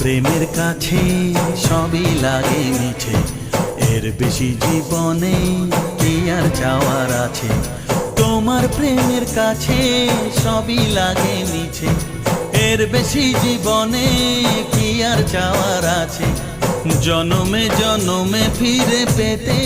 প্রেমের কাছে সবই লাগে মিছে, এর বেশি জীবনে কি আর চাওয়ার আছে। তোমার প্রেমের কাছে সবই লাগে মিছে, এর বেশি জীবনে কি আর চাওয়ার আছে। জনমে জনমে ফিরে পেতে